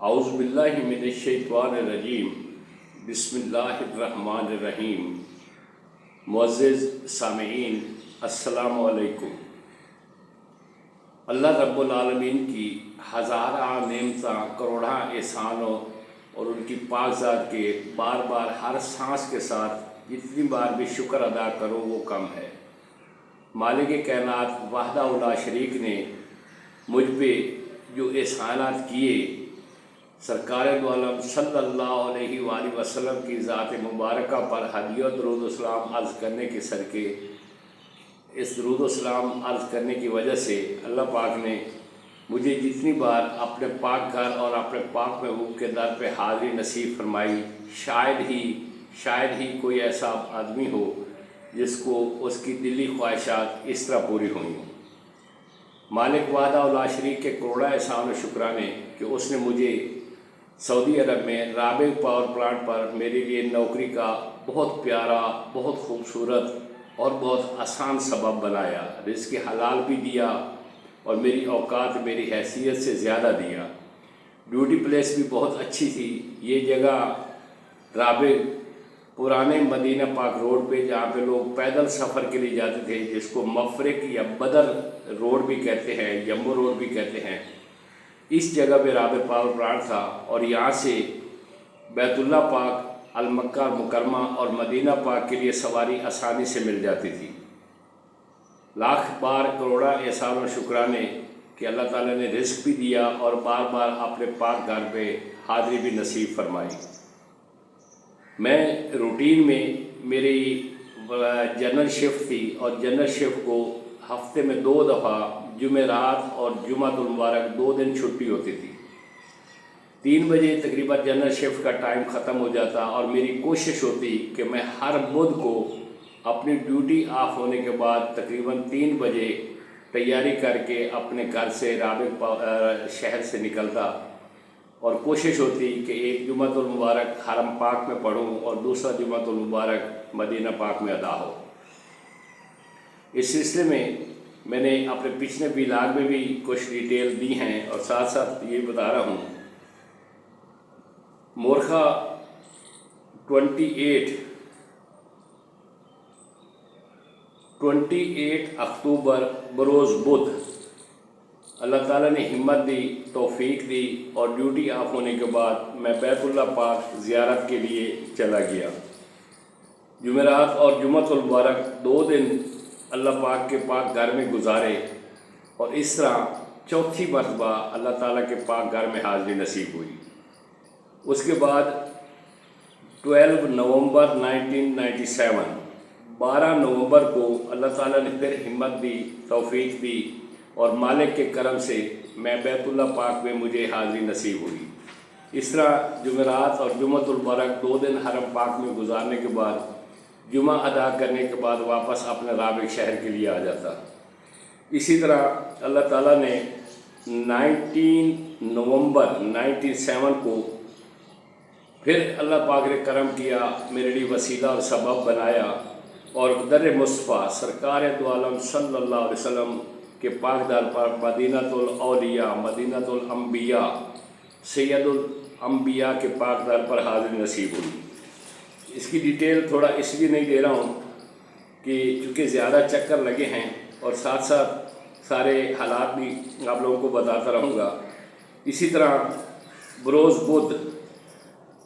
اعوذ باللہ من الشیطان الرجیم بسم اللہ الرحمن الرحیم۔ معزز سامعین، السلام علیکم۔ اللہ رب العالمین کی ہزارہ نعمتاں، کروڑاں احسانوں اور ان کی پاک ذات کے بار بار ہر سانس کے ساتھ جتنی بار بھی شکر ادا کرو وہ کم ہے۔ مالک کائنات وحدہ لا شریک نے مجھ پہ جو احسانات کیے، سرکار دو عالم صلی اللہ علیہ وآلہ وسلم کی ذات مبارکہ پر ہدیہ و درود و سلام عرض کرنے کے صدقے، اس درود و سلام عرض کرنے کی وجہ سے اللہ پاک نے مجھے جتنی بار اپنے پاک گھر اور اپنے پاک محبوب کے در پہ حاضری نصیب فرمائی، شاید ہی کوئی ایسا آدمی ہو جس کو اس کی دلی خواہشات اس طرح پوری ہوئی ہوں۔ مالک وحدہ لا شریک کے کروڑا احسان و شکرانے کہ اس نے مجھے سعودی عرب میں رابغ پاور پلانٹ پر میرے لیے نوکری کا بہت پیارا، بہت خوبصورت اور بہت آسان سبب بنایا، رزق حلال بھی دیا اور میری اوقات میری حیثیت سے زیادہ دیا۔ ڈیوٹی پلیس بھی بہت اچھی تھی۔ یہ جگہ رابغ پرانے مدینہ پاک روڈ پہ، جہاں پہ لوگ پیدل سفر کے لیے جاتے تھے، جس کو مفرق یا بدر روڈ بھی کہتے ہیں، جمبو روڈ بھی کہتے ہیں، اس جگہ پہ رابغ پاور پلانٹ تھا اور یہاں سے بیت اللہ پاک، المکہ مکرمہ اور مدینہ پاک کے لیے سواری آسانی سے مل جاتی تھی۔ لاکھ بار کروڑا احسان و شکرانے کہ اللہ تعالیٰ نے رزق بھی دیا اور بار بار اپنے پاک گھر پہ حاضری بھی نصیب فرمائی۔ میں روٹین میں میری جنرل شفٹ تھی اور جنرل شفٹ کو ہفتے میں 2 دفعہ جمعرات اور جمعۃ المبارک 2 دن چھٹی ہوتی تھی۔ 3 بجے تقریباً جنرل شفٹ کا ٹائم ختم ہو جاتا اور میری کوشش ہوتی کہ میں ہر بدھ کو اپنی ڈیوٹی آف ہونے کے بعد تقریباً 3 بجے تیاری کر کے اپنے گھر سے رابغ شہر سے نکلتا اور کوشش ہوتی کہ ایک جمعۃ المبارک حرم پاک میں پڑھوں اور دوسرا جمعۃ المبارک مدینہ پاک میں ادا ہو۔ اس سلسلے میں میں نے اپنے پچھلے ولاگ میں بھی کچھ ڈیٹیل دی ہیں اور ساتھ ساتھ یہ بتا رہا ہوں۔ مورخہ 28 اکتوبر بروز بدھ اللہ تعالیٰ نے ہمت دی، توفیق دی اور ڈیوٹی آف ہونے کے بعد میں بیت اللہ پاک زیارت کے لیے چلا گیا۔ جمعرات اور جمعۃ المبارک 2 دن اللہ پاک کے پاک گھر میں گزارے اور اس طرح چوتھی مرتبہ اللہ تعالیٰ کے پاک گھر میں حاضری نصیب ہوئی۔ اس کے بعد 12 نومبر 1997 12 نومبر کو اللہ تعالیٰ نے پھر ہمت دی، توفیق دی اور مالک کے کرم سے میں بیت اللہ پاک میں مجھے حاضری نصیب ہوئی۔ اس طرح جمعرات اور جمعۃ المبارک 2 دن حرم پاک میں گزارنے کے بعد جمعہ ادا کرنے کے بعد واپس اپنے رابغ شہر کے لیے آ جاتا۔ اسی طرح اللہ تعالیٰ نے 19 نومبر 1997 کو پھر اللہ پاک نے کرم کیا، میرے لیے وسیلہ اور سبب بنایا اور در مصطفیٰ سرکار دو عالم صلی اللہ علیہ وسلم کے پاک در پر مدینۃ الاولیاء، مدینۃ الانبیاء، سید الانبیاء کے پاک در پر حاضری نصیب ہوئی۔ اس کی ڈیٹیل تھوڑا اس لیے نہیں دے رہا ہوں کہ چونکہ زیادہ چکر لگے ہیں اور ساتھ ساتھ سارے حالات بھی آپ لوگوں کو بتاتا رہوں گا۔ اسی طرح بروز بدھ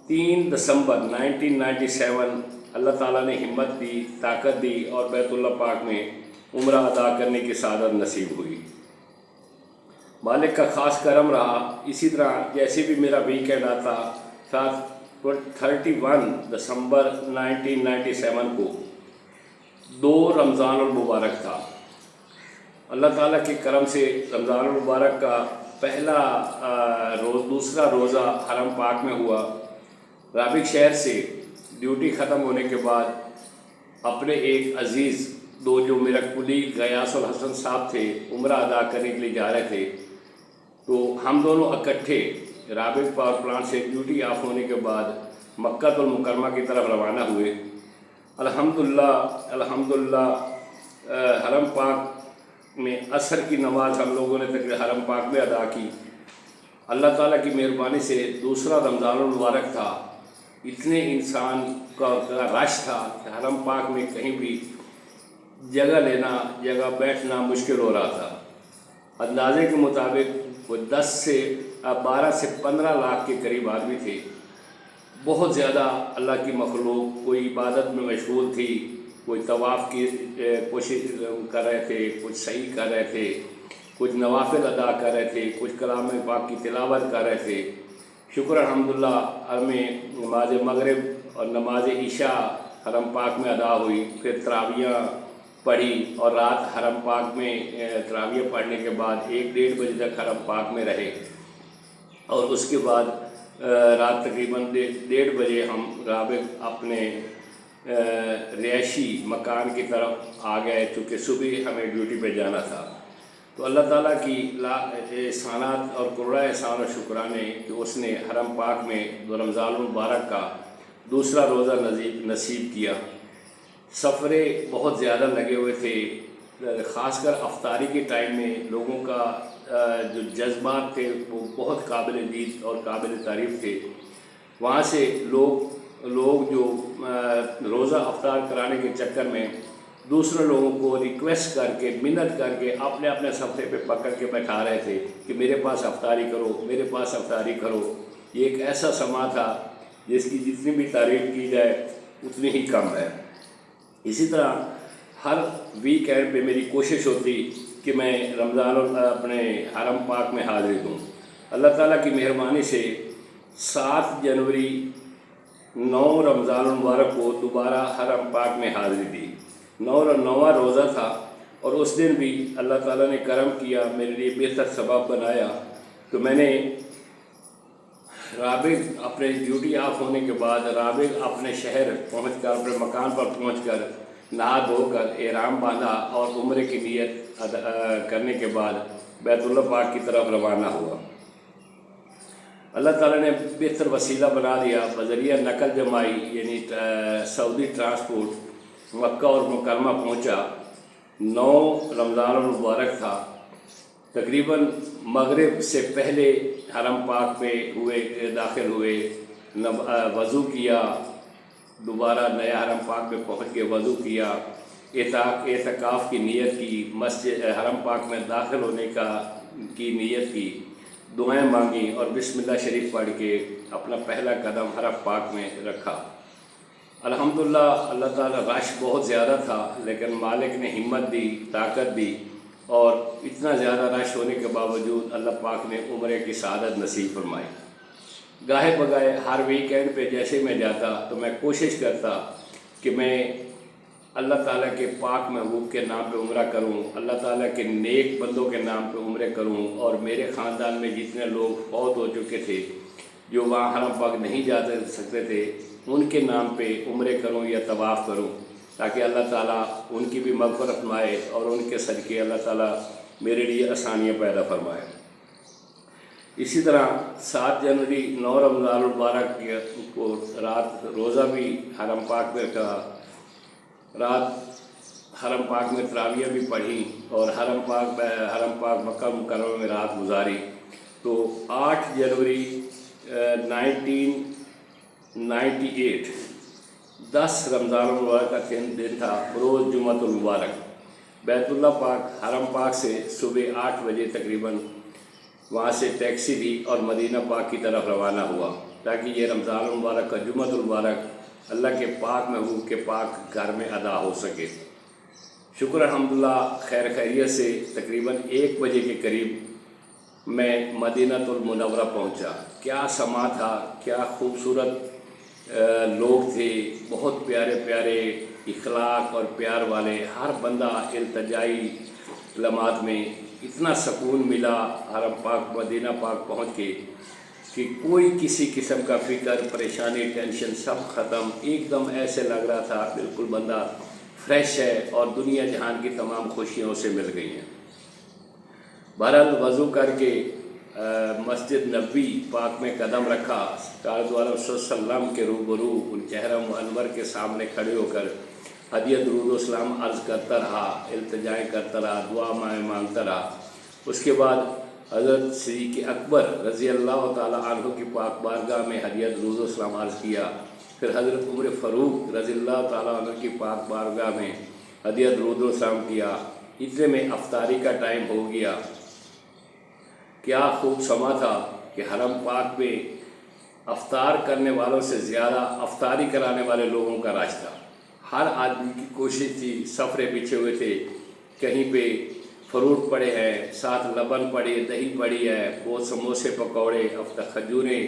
3 دسمبر 1997 اللہ تعالیٰ نے ہمت دی، طاقت دی اور بیت اللہ پاک میں عمرہ ادا کرنے کی سعادت نصیب ہوئی۔ مالک کا خاص کرم رہا۔ اسی طرح جیسے بھی میرا ویکینڈ آتا، 31 دسمبر 1997 کو 2 رمضان المبارک تھا۔ اللہ تعالیٰ کے کرم سے رمضان المبارک کا پہلا دوسرا روزہ حرم پاک میں ہوا۔ رابغ شہر سے ڈیوٹی ختم ہونے کے بعد اپنے ایک عزیز جو میرا کلیگ غیاث الحسن صاحب تھے، عمرہ ادا کرنے کے لیے جا رہے تھے، تو ہم دونوں اکٹھے رابغ پاور پلانٹ سے ڈیوٹی آف ہونے کے بعد مکہ المکرمہ کی طرف روانہ ہوئے۔ الحمدللہ حرم پاک میں عصر کی نماز ہم لوگوں نے حرم پاک میں ادا کی اللہ تعالیٰ کی مہربانی سے دوسرا رمضان المبارک تھا، اتنے انسان کا رش تھا کہ حرم پاک میں کہیں بھی جگہ لینا، جگہ بیٹھنا مشکل ہو رہا تھا۔ اندازے کے مطابق وہ 12 سے 15 لاکھ کے قریب آدمی تھے۔ بہت زیادہ اللہ کی مخلوق، کوئی عبادت میں مشغول تھی، کوئی طواف کی کوشش کر رہے تھے، کچھ صحیح کر رہے تھے، کچھ نوافل ادا کر رہے تھے، کچھ کلام پاک کی تلاوت کر رہے تھے۔ شکر الحمدللہ ہمیں نماز مغرب اور نماز عشاء حرم پاک میں ادا ہوئی، پھر تراویح پڑھی اور رات حرم پاک میں تراویح پڑھنے کے بعد 1-1.5 بجے تک حرم پاک میں رہے، اور اس کے بعد رات تقریباً 1:30 بجے ہم رابط اپنے رہائشی مکان کی طرف آ گئے، چونکہ صبح ہمیں ڈیوٹی پہ جانا تھا۔ تو اللہ تعالیٰ کی احسانات اور کروڑا احسان و شکرانے کہ اس نے حرم پاک میں رمضان المبارک کا دوسرا روزہ نصیب کیا۔ سفرے بہت زیادہ لگے ہوئے تھے، خاص کر افطاری کے ٹائم میں لوگوں کا جو جذبات تھے وہ بہت قابل دید اور قابل تعریف تھے۔ وہاں سے لوگ جو روزہ افطار کرانے کے چکر میں دوسرے لوگوں کو ریکویسٹ کر کے، منت کر کے اپنے اپنے صفحے پہ پکڑ کے بیٹھا رہے تھے کہ میرے پاس افطاری کرو، میرے پاس افطاری کرو۔ یہ ایک ایسا سماں تھا جس کی جتنی بھی تعریف کی جائے اتنی ہی کم ہے۔ اسی طرح ہر ویک اینڈ پہ میری کوشش ہوتی کہ میں رمضان اپنے حرم پاک میں حاضری دوں۔ اللہ تعالیٰ کی مہربانی سے 7 جنوری 9 رمضان المبارک کو دوبارہ حرم پاک میں حاضری دی۔ 9واں روزہ تھا، اور اس دن بھی اللہ تعالیٰ نے کرم کیا، میرے لیے بہتر سبب بنایا۔ تو میں نے رابط اپنے ڈیوٹی آف ہونے کے بعد رابط اپنے شہر پہنچ کر، اپنے مکان پر پہنچ کر نہا دھو کر احرام باندھا اور عمرے کی نیت کرنے کے بعد بیت اللہ پاک کی طرف روانہ ہوا۔ اللہ تعالیٰ نے بہتر وسیلہ بنا دیا، بذریعہ نقل جمائی یعنی سعودی ٹرانسپورٹ مکہ اور مکرمہ پہنچا۔ 9 رمضان المبارک تھا، تقریباً مغرب سے پہلے حرم پاک میں داخل ہوئے، وضو کیا، دوبارہ نیا حرم پاک میں پہنچ کے وضو کیا، اعتکاف کی نیت کی، مسجد حرم پاک میں داخل ہونے کی نیت کی، دعائیں مانگی اور بسم اللہ شریف پڑھ کے اپنا پہلا قدم حرم پاک میں رکھا۔ الحمدللہ اللہ تعالیٰ رش بہت زیادہ تھا، لیکن مالک نے ہمت دی، طاقت دی، اور اتنا زیادہ رش ہونے کے باوجود اللہ پاک نے عمرے کی سعادت نصیب فرمائی۔ گاہے بگائے ہر ویکینڈ پہ جیسے میں جاتا تو میں کوشش کرتا کہ میں اللہ تعالیٰ کے پاک محبوب کے نام پہ عمرہ کروں، اللہ تعالیٰ کے نیک بندوں کے نام پہ عمرے کروں، اور میرے خاندان میں جتنے لوگ فوت ہو چکے تھے، جو وہاں حرم پاک نہیں جا سکتے تھے، ان کے نام پہ عمرے کروں یا طواف کروں، تاکہ اللہ تعالیٰ ان کی بھی مغفرت فرمائے اور ان کے صدقے اللہ تعالیٰ میرے لیے آسانیاں پیدا فرمائے۔ اسی طرح 7 جنوری 9 رمضان المبارک کو رات روزہ بھی حرم پاک میں رکھا، رات حرم پاک میں تراویح بھی پڑھی اور حرم پاک مکہ مکرمہ میں رات گزاری۔ تو 8 جنوری 1998 10 رمضان المبارک کا دن تھا، روز جمعۃ المبارک۔ بیت اللہ پاک حرم پاک سے صبح 8 بجے تقریباً وہاں سے ٹیکسی لی اور مدینہ پاک کی طرف روانہ ہوا، تاکہ یہ رمضان المبارک کا جمعۃ المبارک اللہ کے پاک محبوب کے پاک گھر میں ادا ہو سکے۔ شکر الحمدللہ خیر خیریت سے تقریباً 1 بجے کے قریب میں مدینہ المنورہ پہنچا۔ کیا سما تھا، کیا خوبصورت لوگ تھے، بہت پیارے پیارے اخلاق اور پیار والے، ہر بندہ التجائی لمحات میں اتنا سکون ملا حرم پاک مدینہ پاک پہنچ کے کہ کوئی کسی قسم کا فکر، پریشانی، ٹینشن سب ختم، ایک دم ایسے لگ رہا تھا بالکل بندہ فریش ہے اور دنیا جہان کی تمام خوشیاں اسے مل گئی ہیں۔ بہرحال وضو کر کے مسجد نبوی پاک میں قدم رکھا، سرکار دو عالم صلی اللہ علیہ وسلم کے روبرو ان چہرہ منور کے سامنے کھڑے ہو کر ہدیہ درود و سلام عرض کرتا رہا، التجائیں کرتا رہا، دعا مانگتا رہا۔ اس کے بعد حضرت صدیق اکبر رضی اللہ تعالیٰ عنہ کی پاک بارگاہ میں ہدیہ درود و سلام عرض کیا، پھر حضرت عمر فاروق رضی اللہ تعالیٰ عنہ کی پاک بارگاہ میں ہدیہ درود و سلام کیا۔ اتنے میں افطاری کا ٹائم ہو گیا۔ کیا خوب سما تھا کہ حرم پاک میں افطار کرنے والوں سے زیادہ افطاری کرانے والے لوگوں کا راستہ۔ ہر آدمی کی کوشش تھی، سفرے بچھے ہوئے تھے، کہیں پہ فروٹ پڑے ہیں، ساتھ لبن پڑے، دہی پڑی ہے، بہت سموسے پکوڑے، کھجوریں،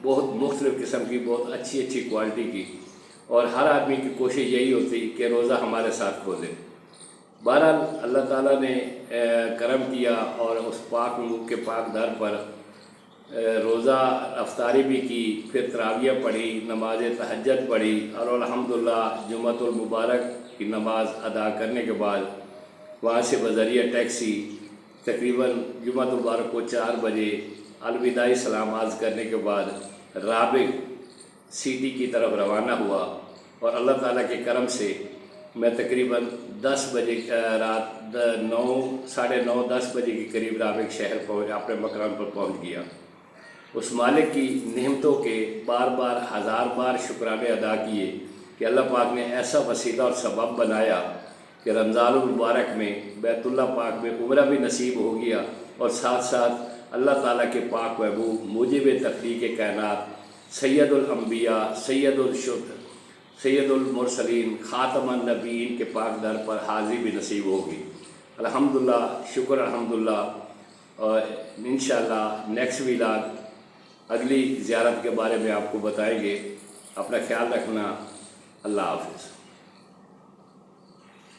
بہت مختلف قسم کی، بہت اچھی اچھی کوالٹی کی، اور ہر آدمی کی کوشش یہی ہوتی کہ روزہ ہمارے ساتھ کھولے۔ بہرحال اللہ تعالیٰ نے کرم کیا اور اس پاک ملک کے پاک در پر روزہ افطاری بھی کی، پھر تراویح پڑھی، نماز تہجد پڑھی، اور الحمدللہ جمعۃ المبارک کی نماز ادا کرنے کے بعد وہاں سے بذریعہ ٹیکسی تقریباً جمعۃ المبارک کو 4 بجے الوداعی سلام عرض کرنے کے بعد رابغ سٹی کی طرف روانہ ہوا، اور اللہ تعالیٰ کے کرم سے میں تقریباً 10 بجے رات 9:30 بجے کے قریب رابغ شہر اپنے مقام پر پہنچ گیا۔ اس مالک کی نعمتوں کے بار بار ہزار بار شکرانے ادا کیے کہ اللہ پاک نے ایسا وسیلہ اور سبب بنایا کہ رمضان المبارک میں بیت اللہ پاک میں عمرہ بھی نصیب ہو گیا، اور ساتھ ساتھ اللہ تعالیٰ کے پاک محبوب موجب تخلیق کائنات سید الانبیاء، سید الشہداء، سید المرسلین، خاتم النبیین کے پاک در پر حاضری بھی نصیب ہوگی۔ الحمدللہ، شکر الحمدللہ، اور انشاءاللہ نیکسٹ ویلاگ اگلی زیارت کے بارے میں آپ کو بتائیں گے۔ اپنا خیال رکھنا، اللہ حافظ۔